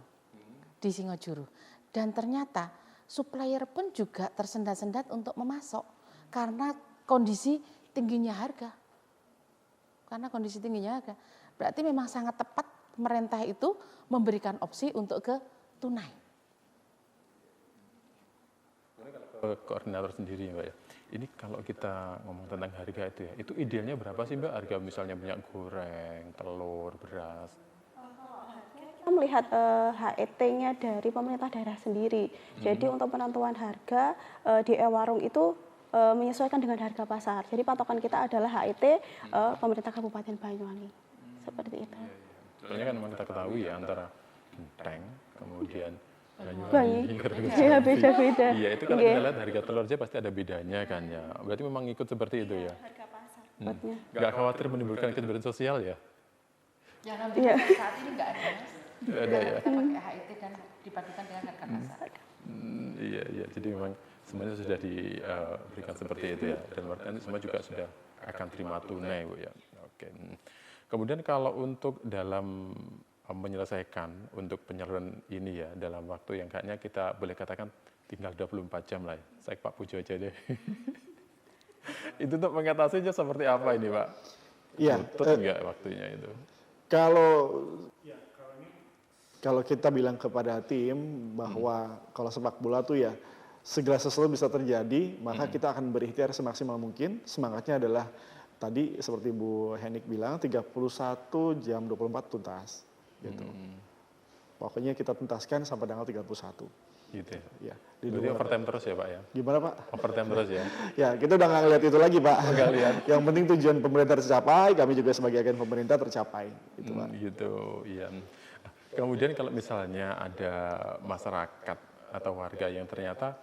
di Singojuru. Dan ternyata supplier pun juga tersendat-sendat untuk memasok karena kondisi tingginya harga. Karena kondisi tingginya harga. Berarti memang sangat tepat pemerintah itu memberikan opsi untuk ke tunai. Ke koordinator sendiri Mbak ya. Ini kalau kita ngomong tentang harga itu ya, itu idealnya berapa sih Mbak harga misalnya minyak goreng, telur, beras? Kita melihat HET-nya dari pemerintah daerah sendiri. Jadi untuk penentuan harga di warung itu menyesuaikan dengan harga pasar. Jadi patokan kita adalah HET pemerintah Kabupaten Banyuwangi. Seperti itu. Soalnya kan memang kita ketahui ya antara Genteng, kemudian Banyuwangi. Iya, beda-beda. Iya, itu kalau kita lihat harga telur aja pasti ada bedanya kan ya. Berarti memang ikut seperti itu ya. Harga pasar. Nggak khawatir menimbulkan keterbatasan sosial ya? Jangan saat ini nggak ada mas. Nggak ada ya? Kita pakai HIT dan dipadukan dengan harga pasar. Iya, iya. Jadi memang semuanya sudah diberikan seperti itu ya. Dan warga semua juga sudah akan terima tunai Bu ya. Oke. Kemudian kalau untuk dalam menyelesaikan untuk penyaluran ini ya dalam waktu yang kayaknya kita boleh katakan tinggal 24 jam lah ya. Saya Pak Pujo aja deh. Itu untuk mengatasinya seperti apa ini Pak? Iya. Tutup enggak waktunya itu? Kalau kita bilang kepada tim bahwa kalau sepak bola tuh ya segala sesuatu bisa terjadi, maka kita akan berikhtiar semaksimal mungkin. Semangatnya adalah tadi seperti Bu Henik bilang 31 jam 24 tuntas gitu. Pokoknya kita tuntaskan sampai tanggal 31. Gitu ya. Ya, Berarti overtime terus ya Pak ya? Gimana Pak? Overtime terus ya? Ya, kita udah nggak ngeliat itu lagi Pak. Nggak lihat. Yang penting tujuan pemerintah tercapai, kami juga sebagai agen pemerintah tercapai. Gitu Pak. Gitu, iya. Kemudian kalau misalnya ada masyarakat atau warga yang ternyata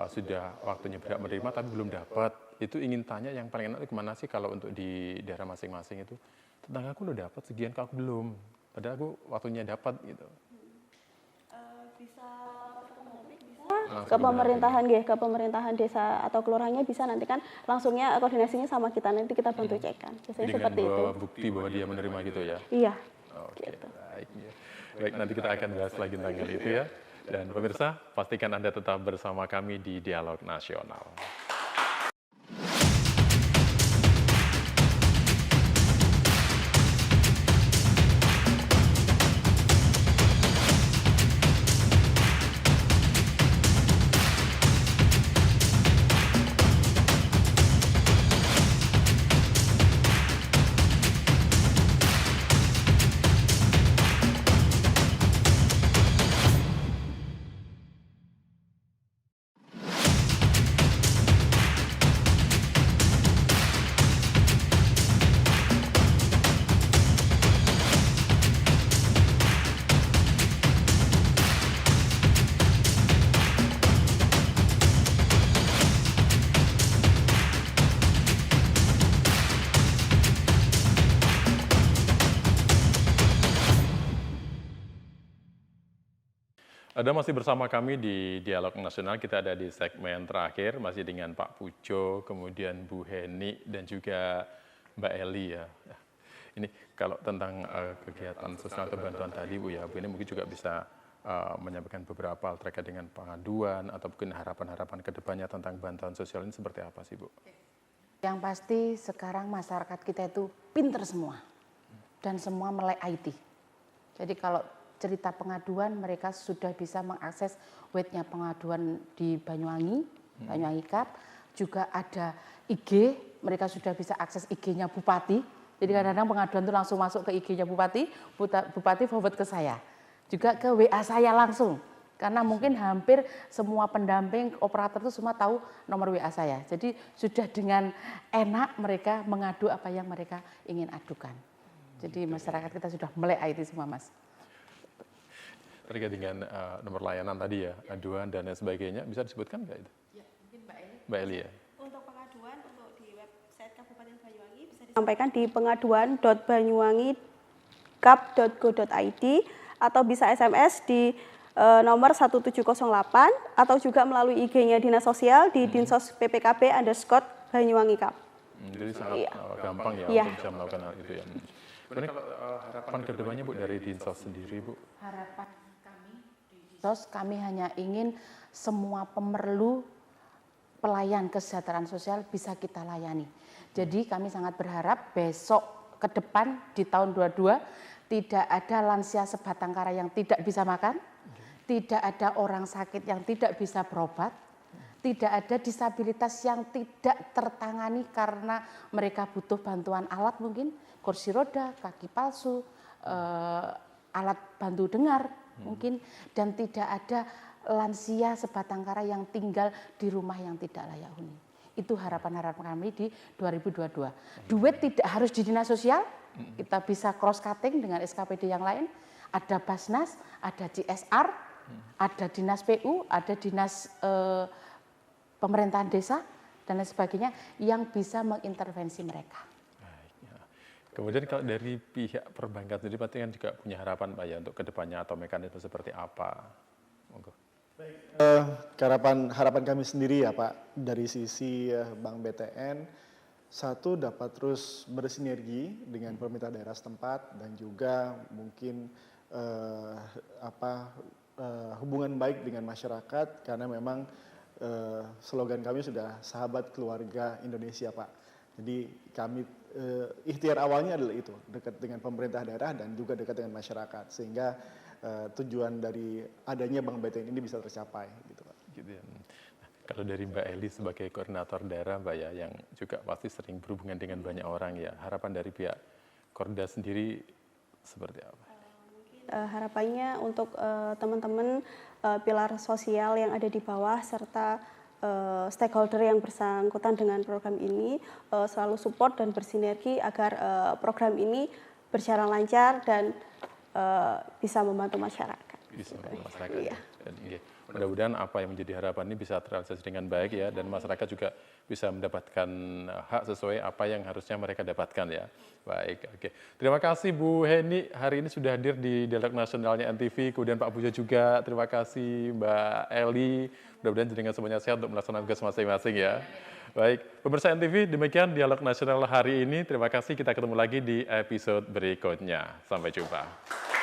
sudah waktunya berhak menerima tapi belum dapat, itu ingin tanya yang paling enak kemana sih kalau untuk di daerah masing-masing itu? Tetanggaku udah dapat sekian, kok aku belum. Padahal aku waktunya dapat gitu. Bisa ke pemerintahan ke pemerintahan desa atau kelurahannya bisa nanti kan langsungnya koordinasinya sama kita nanti kita bantu cekkan. Biasanya Dengan seperti itu. bawa bukti bahwa dia menerima gitu ya? Iya. Oke, Gitu. baik. Ya. Baik, nanti kita akan bahas lagi tentang hal itu ya. Dan pemirsa, pastikan Anda tetap bersama kami di Dialog Nasional. Anda masih bersama kami di Dialog Nasional, kita ada di segmen terakhir, masih dengan Pak Pujo, kemudian Bu Heni, dan juga Mbak Eli ya. Ini kalau tentang kegiatan sosial atau bantuan tadi Bu ya, Bu ini mungkin juga bisa menyampaikan beberapa hal terkait dengan pengaduan atau mungkin harapan-harapan ke depannya tentang bantuan sosial ini seperti apa sih Bu? Yang pasti sekarang masyarakat kita itu pinter semua dan semua melek IT. Jadi kalau cerita pengaduan mereka sudah bisa mengakses webnya pengaduan di Banyuwangi, Banyuwangi Cup. Juga ada IG, mereka sudah bisa akses IG-nya Bupati. Jadi kadang-kadang pengaduan itu langsung masuk ke IG-nya Bupati, Bupati forward ke saya. Juga ke WA saya langsung. Karena mungkin hampir semua pendamping operator itu semua tahu nomor WA saya. Jadi sudah dengan enak mereka mengadu apa yang mereka ingin adukan. Jadi masyarakat kita sudah melek IT semua Mas. Terkait dengan nomor layanan tadi ya, aduan dan lain sebagainya, bisa disebutkan nggak itu? Ya, mungkin Mbak Eli. Mbak Eli ya? Untuk pengaduan untuk di website Kabupaten Banyuwangi bisa Sampaikan di pengaduan.banyuwangikap.go.id atau bisa SMS di nomor 1708 atau juga melalui IG-nya Dinas Sosial di Dinsos PPKB_Banyuwangikap. Jadi sangat gampang ya Iya. untuk bisa melakukan hal itu ya. Kemudian kalau harapan kedepannya Bu dari Dinsos sendiri Bu? Harapan kami di Dinsos, kami hanya ingin semua pemerlu pelayan kesejahteraan sosial bisa kita layani. Jadi kami sangat berharap besok ke depan di tahun 22 tidak ada lansia sebatang kara yang tidak bisa makan, tidak ada orang sakit yang tidak bisa berobat, tidak ada disabilitas yang tidak tertangani karena mereka butuh bantuan alat mungkin, kursi roda, kaki palsu, alat bantu dengar mungkin, dan tidak ada lansia sebatang kara yang tinggal di rumah yang tidak layak huni. Itu harapan-harapan kami di 2022. Duit tidak harus di dinas sosial, kita bisa cross cutting dengan SKPD yang lain, ada Basnas, ada CSR, ada dinas PU, ada dinas pemerintahan desa, dan lain sebagainya yang bisa mengintervensi mereka. Kemudian kalau dari pihak perbankan sendiri pasti kan juga punya harapan Pak ya untuk kedepannya atau mekanisme seperti apa? Monggo. Harapan kami sendiri ya Pak, dari sisi Bank BTN, satu dapat terus bersinergi dengan pemerintah daerah setempat dan juga mungkin hubungan baik dengan masyarakat karena memang slogan kami sudah sahabat keluarga Indonesia Pak. Jadi kami ikhtiar awalnya adalah itu, dekat dengan pemerintah daerah dan juga dekat dengan masyarakat sehingga tujuan dari adanya Bank BTN ini bisa tercapai gitu Pak. Gitu ya. Nah, kalau dari Mbak Eli sebagai koordinator daerah Mbak ya yang juga pasti sering berhubungan dengan banyak orang ya, harapan dari pihak Korda sendiri seperti apa? Harapannya untuk teman-teman pilar sosial yang ada di bawah serta stakeholder yang bersangkutan dengan program ini selalu support dan bersinergi agar program ini berjalan lancar dan bisa membantu masyarakat. Bisa membantu masyarakat. Iya. Dan mudah-mudahan apa yang menjadi harapan ini bisa terrealisasi dengan baik ya, dan masyarakat juga bisa mendapatkan hak sesuai apa yang harusnya mereka dapatkan ya. Baik, oke. Terima kasih Bu Heni hari ini sudah hadir di Dialog Nasionalnya NTV, kemudian Pak Bujo juga. Terima kasih Mbak Eli. Mudah-mudahan jenengan semuanya sehat untuk melaksanakan tugas masing-masing ya. Baik, pemirsa NTV, demikian Dialog Nasional hari ini. Terima kasih, kita ketemu lagi di episode berikutnya. Sampai jumpa.